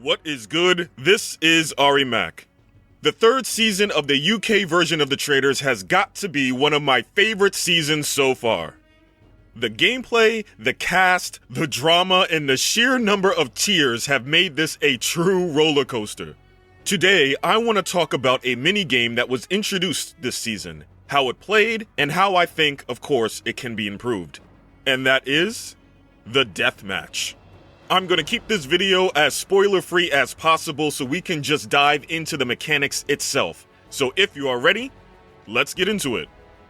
What is good? This is Ari Mack. The third season of the UK version of the Traitors has got to be one of my favorite seasons so far. The gameplay, the cast, the drama, and the sheer number of tears have made this a true roller coaster. Today, I want to talk about a mini-game that was introduced this season, how it played, and how I think, of course, it can be improved. And that is the deathmatch. I'm going to keep this video as spoiler-free as possible so we can just dive into the mechanics itself. So if you are ready, let's get into it.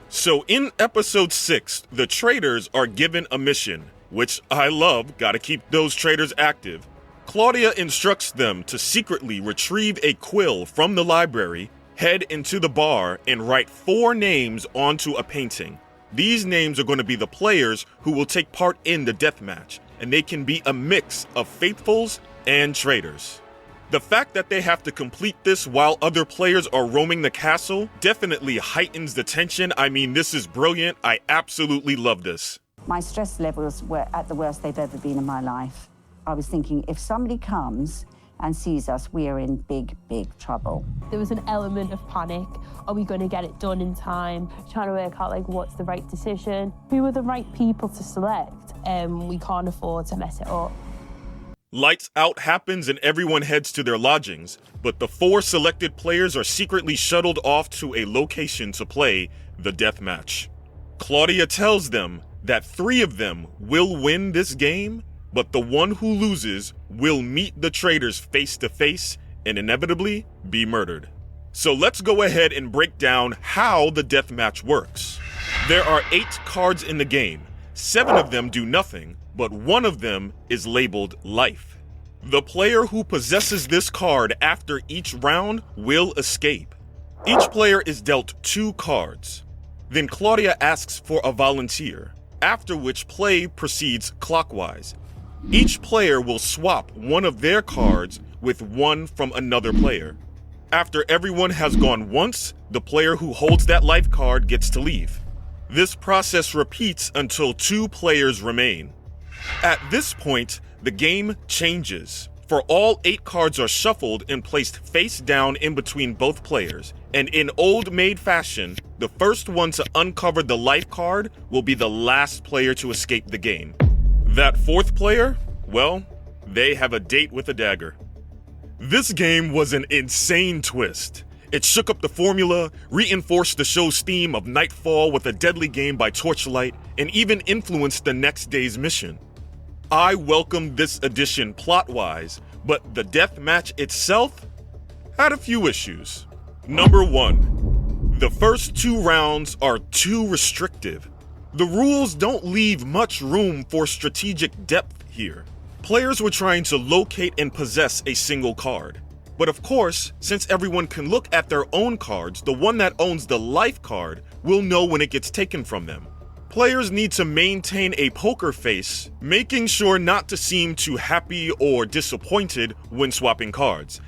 So in episode 6, the traitors are given a mission, which I love, gotta keep those traitors active. Claudia instructs them to secretly retrieve a quill from the library, head into the bar, and write 4 names onto a painting. These names are going to be the players who will take part in the deathmatch, and they can be a mix of faithfuls and traitors. The fact that they have to complete this while other players are roaming the castle definitely heightens the tension. I mean, this is brilliant. I absolutely love this. My stress levels were at the worst they've ever been in my life. I was thinking, if somebody comes and sees us, we are in big, big trouble. There was an element of panic. Are we going to get it done in time? Trying to work out, like, what's the right decision? Who are the right people to select? We can't afford to mess it up. Lights out happens and everyone heads to their lodgings, but the 4 selected players are secretly shuttled off to a location to play the deathmatch. Claudia tells them that 3 of them will win this game, but the one who loses will meet the traitors face to face and inevitably be murdered. So let's go ahead and break down how the deathmatch works. There are 8 cards in the game. 7 of them do nothing, but 1 of them is labeled life. The player who possesses this card after each round will escape. Each player is dealt 2 cards. Then Claudia asks for a volunteer, after which play proceeds clockwise. Each player will swap one of their cards with one from another player. After everyone has gone once, the player who holds that life card gets to leave. This process repeats until 2 players remain. At this point, the game changes, for all 8 cards are shuffled and placed face down in between both players, and in old maid fashion, the first one to uncover the life card will be the last player to escape the game. That 4th player, well, they have a date with a dagger. This game was an insane twist. It shook up the formula, reinforced the show's theme of Nightfall with a deadly game by torchlight, and even influenced the next day's mission. I welcomed this addition plot-wise, but the deathmatch itself had a few issues. Number 1, the first 2 rounds are too restrictive. The rules don't leave much room for strategic depth here. Players were trying to locate and possess a single card. But of course, since everyone can look at their own cards, the one that owns the life card will know when it gets taken from them. Players need to maintain a poker face, making sure not to seem too happy or disappointed when swapping cards.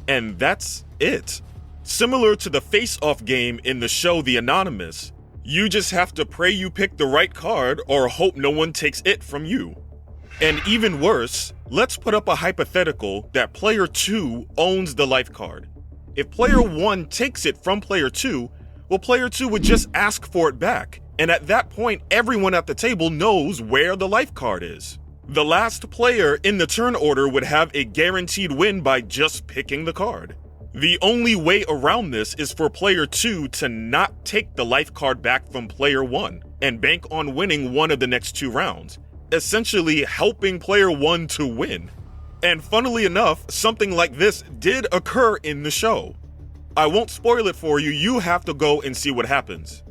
And that's it. Similar to the face-off game in the show The Anonymous, you just have to pray you pick the right card or hope no one takes it from you. And even worse, let's put up a hypothetical that player 2 owns the life card. If player 1 takes it from player 2, well, player 2 would just ask for it back. And at that point, everyone at the table knows where the life card is. The last player in the turn order would have a guaranteed win by just picking the card. The only way around this is for player 2 to not take the life card back from player 1 and bank on winning one of the next 2 rounds, essentially helping player 1 to win. And funnily enough, something like this did occur in the show. I won't spoil it for you, you have to go and see what happens.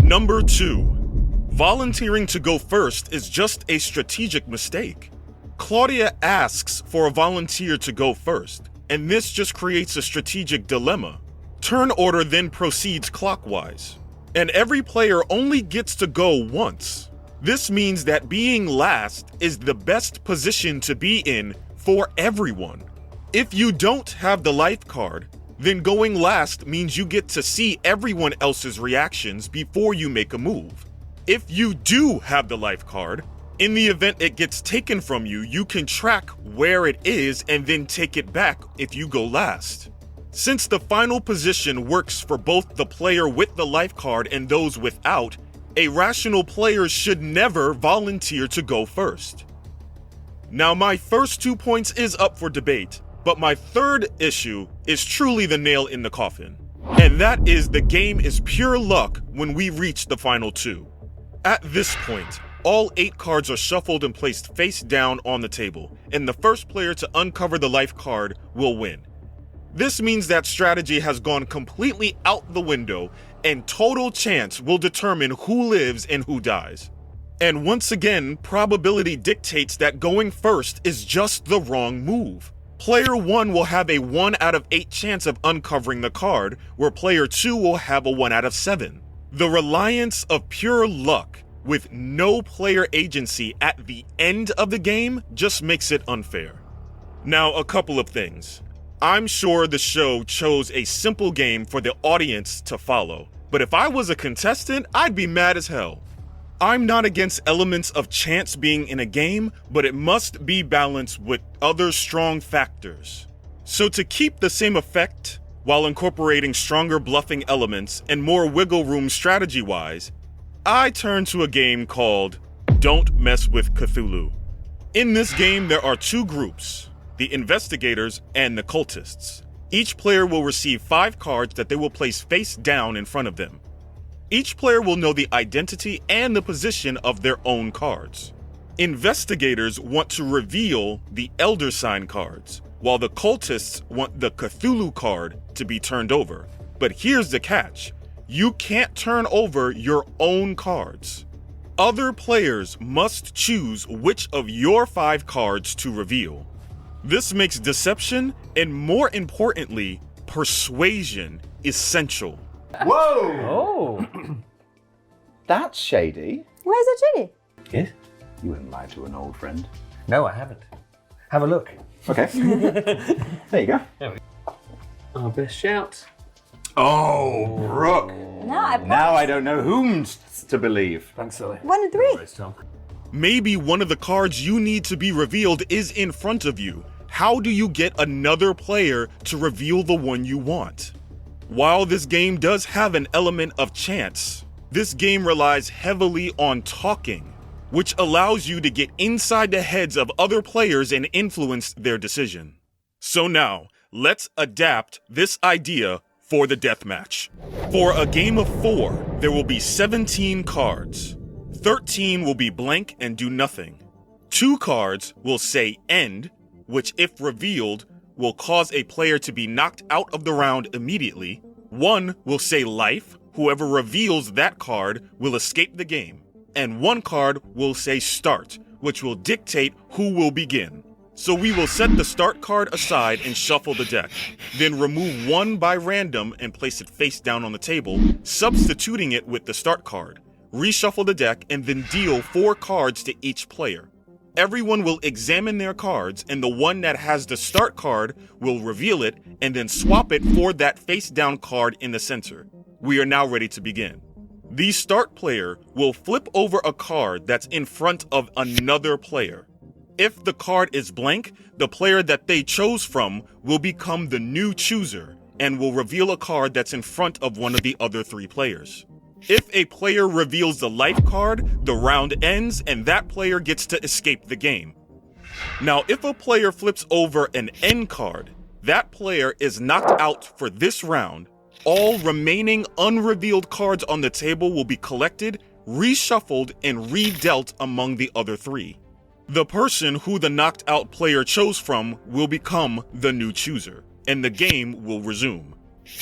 Number 2, volunteering to go first is just a strategic mistake. Claudia asks for a volunteer to go first, and this just creates a strategic dilemma. Turn order then proceeds clockwise, and every player only gets to go once. This means that being last is the best position to be in for everyone. If you don't have the life card, then going last means you get to see everyone else's reactions before you make a move. If you do have the life card, In the event it gets taken from you, you can track where it is and then take it back if you go last. Since the final position works for both the player with the life card and those without, a rational player should never volunteer to go first. Now, my first 2 points is up for debate, but my third issue is truly the nail in the coffin. And that is the game is pure luck when we reach the final 2. At this point, all 8 cards are shuffled and placed face down on the table, and the first player to uncover the life card will win. This means that strategy has gone completely out the window, and total chance will determine who lives and who dies. And once again, probability dictates that going first is just the wrong move. Player 1 will have a 1 out of 8 chance of uncovering the card, where player 2 will have a 1 out of 7. The reliance of pure luck with no player agency at the end of the game just makes it unfair. Now, a couple of things. I'm sure the show chose a simple game for the audience to follow, but if I was a contestant, I'd be mad as hell. I'm not against elements of chance being in a game, but it must be balanced with other strong factors. So to keep the same effect, while incorporating stronger bluffing elements and more wiggle room strategy-wise, I turn to a game called Don't Mess With Cthulhu. In this game, there are 2 groups, the investigators and the cultists. Each player will receive 5 cards that they will place face down in front of them. Each player will know the identity and the position of their own cards. Investigators want to reveal the Elder Sign cards, while the cultists want the Cthulhu card to be turned over. But here's the catch. You can't turn over your own cards. Other players must choose which of your 5 cards to reveal. This makes deception and, more importantly, persuasion essential. Whoa! Oh. That's shady. Where's the chili? Yes? You wouldn't lie to an old friend. No, I haven't. Have a look. Okay. There you go. Our best shout. Oh, Brooke. Now I don't know whom to believe. Thanks, Sully. 1 and 3. Thanks, Tom. Maybe one of the cards you need to be revealed is in front of you. How do you get another player to reveal the one you want? While this game does have an element of chance, this game relies heavily on talking, which allows you to get inside the heads of other players and influence their decision. So now, let's adapt this idea for the deathmatch. For a game of 4, there will be 17 cards. 13 will be blank and do nothing. 2 cards will say end, which if revealed, will cause a player to be knocked out of the round immediately. 1 will say life, whoever reveals that card will escape the game. And 1 card will say start, which will dictate who will begin. So we will set the start card aside and shuffle the deck, then remove 1 by random and place it face down on the table, substituting it with the start card. Reshuffle the deck and then deal 4 cards to each player. Everyone will examine their cards, and the one that has the start card will reveal it and then swap it for that face down card in the center. We are now ready to begin. The start player will flip over a card that's in front of another player. If the card is blank, the player that they chose from will become the new chooser and will reveal a card that's in front of one of the other 3 players. If a player reveals the life card, the round ends and that player gets to escape the game. Now, if a player flips over an end card, that player is knocked out for this round. All remaining unrevealed cards on the table will be collected, reshuffled, and redealt among the other 3. The person who the knocked out player chose from will become the new chooser, and the game will resume.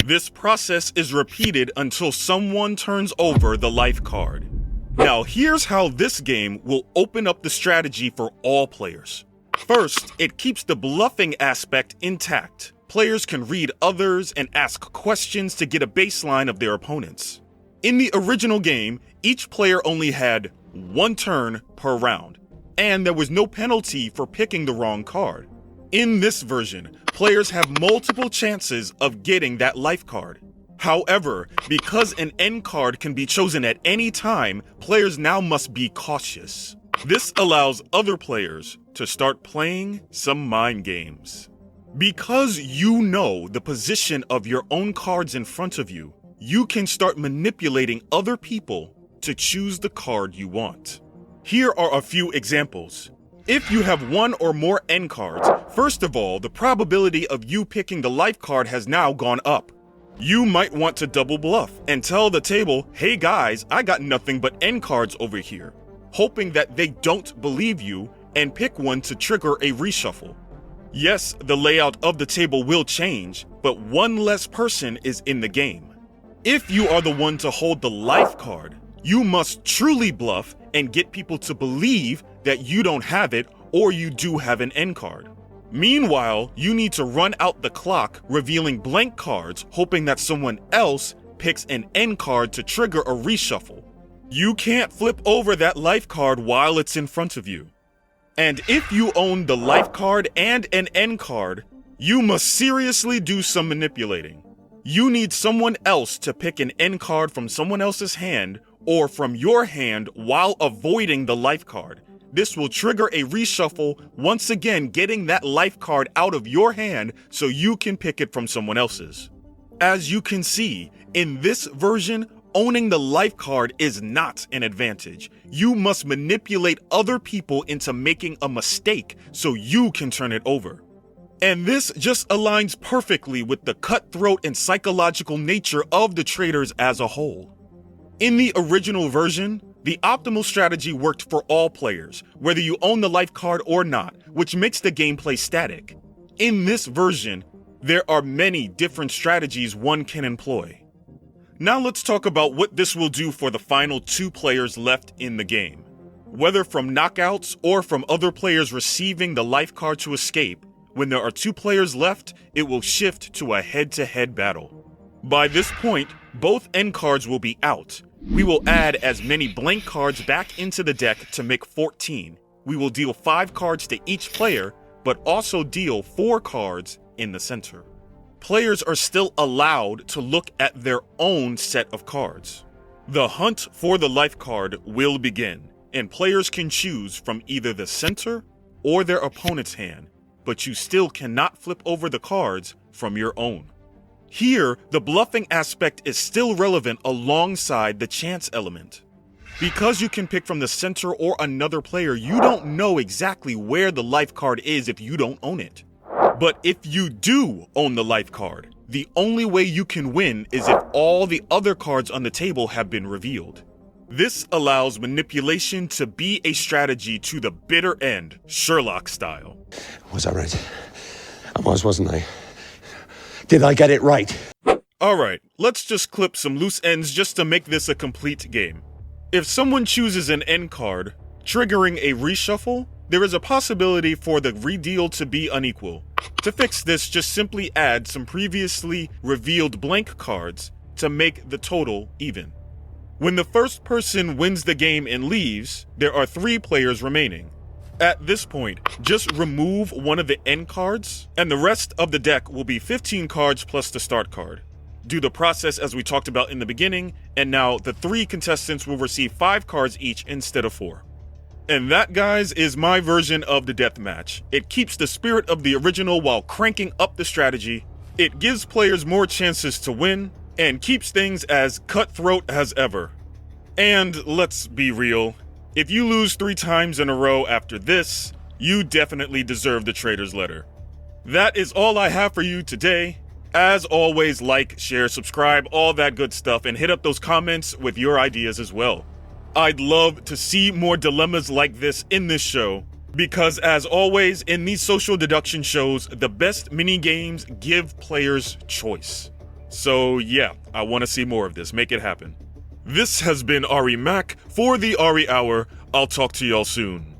This process is repeated until someone turns over the life card. Now, here's how this game will open up the strategy for all players. First, it keeps the bluffing aspect intact. Players can read others and ask questions to get a baseline of their opponents. In the original game, each player only had 1 turn per round, and there was no penalty for picking the wrong card. In this version, players have multiple chances of getting that life card. However, because an end card can be chosen at any time, players now must be cautious. This allows other players to start playing some mind games. Because you know the position of your own cards in front of you, you can start manipulating other people to choose the card you want. Here are a few examples. If you have one or more end cards, first of all, the probability of you picking the life card has now gone up. You might want to double bluff and tell the table, hey guys, I got nothing but end cards over here, hoping that they don't believe you and pick one to trigger a reshuffle. Yes, the layout of the table will change, but one less person is in the game. If you are the one to hold the life card, you must truly bluff and get people to believe that you don't have it or you do have an end card. Meanwhile, you need to run out the clock revealing blank cards, hoping that someone else picks an end card to trigger a reshuffle. You can't flip over that life card while it's in front of you. And if you own the life card and an end card, you must seriously do some manipulating. You need someone else to pick an end card from someone else's hand or from your hand while avoiding the life card. This will trigger a reshuffle, once again getting that life card out of your hand so you can pick it from someone else's. As you can see, in this version, owning the life card is not an advantage. You must manipulate other people into making a mistake so you can turn it over. And this just aligns perfectly with the cutthroat and psychological nature of the traitors as a whole. In the original version, the optimal strategy worked for all players, whether you own the life card or not, which makes the gameplay static. In this version, there are many different strategies one can employ. Now let's talk about what this will do for the final 2 players left in the game. Whether from knockouts or from other players receiving the life card to escape, when there are 2 players left, it will shift to a head-to-head battle. By this point, both end cards will be out. We will add as many blank cards back into the deck to make 14. We will deal 5 cards to each player, but also deal 4 cards in the center. Players are still allowed to look at their own set of cards. The hunt for the life card will begin, and players can choose from either the center or their opponent's hand, but you still cannot flip over the cards from your own. Here, the bluffing aspect is still relevant alongside the chance element. Because you can pick from the center or another player, you don't know exactly where the life card is if you don't own it. But if you do own the life card, the only way you can win is if all the other cards on the table have been revealed. This allows manipulation to be a strategy to the bitter end, Sherlock style. Was I right? I was, wasn't I? Did I get it right? Alright, let's just clip some loose ends just to make this a complete game. If someone chooses an end card, triggering a reshuffle, there is a possibility for the redeal to be unequal. To fix this, just simply add some previously revealed blank cards to make the total even. When the first person wins the game and leaves, there are 3 players remaining. At this point, just remove one of the end cards, and the rest of the deck will be 15 cards plus the start card. Do the process as we talked about in the beginning, and now the 3 contestants will receive 5 cards each instead of 4. And that, guys, is my version of the deathmatch. It keeps the spirit of the original while cranking up the strategy. It gives players more chances to win, and keeps things as cutthroat as ever. And let's be real. If you lose 3 times in a row after this, you definitely deserve the Traitor's letter. That is all I have for you today. As always, like, share, subscribe, all that good stuff, and hit up those comments with your ideas as well. I'd love to see more dilemmas like this in this show, because as always, in these social deduction shows, the best mini games give players choice. So yeah, I want to see more of this. Make it happen. This has been Ari Mack for the Ari Hour. I'll talk to y'all soon.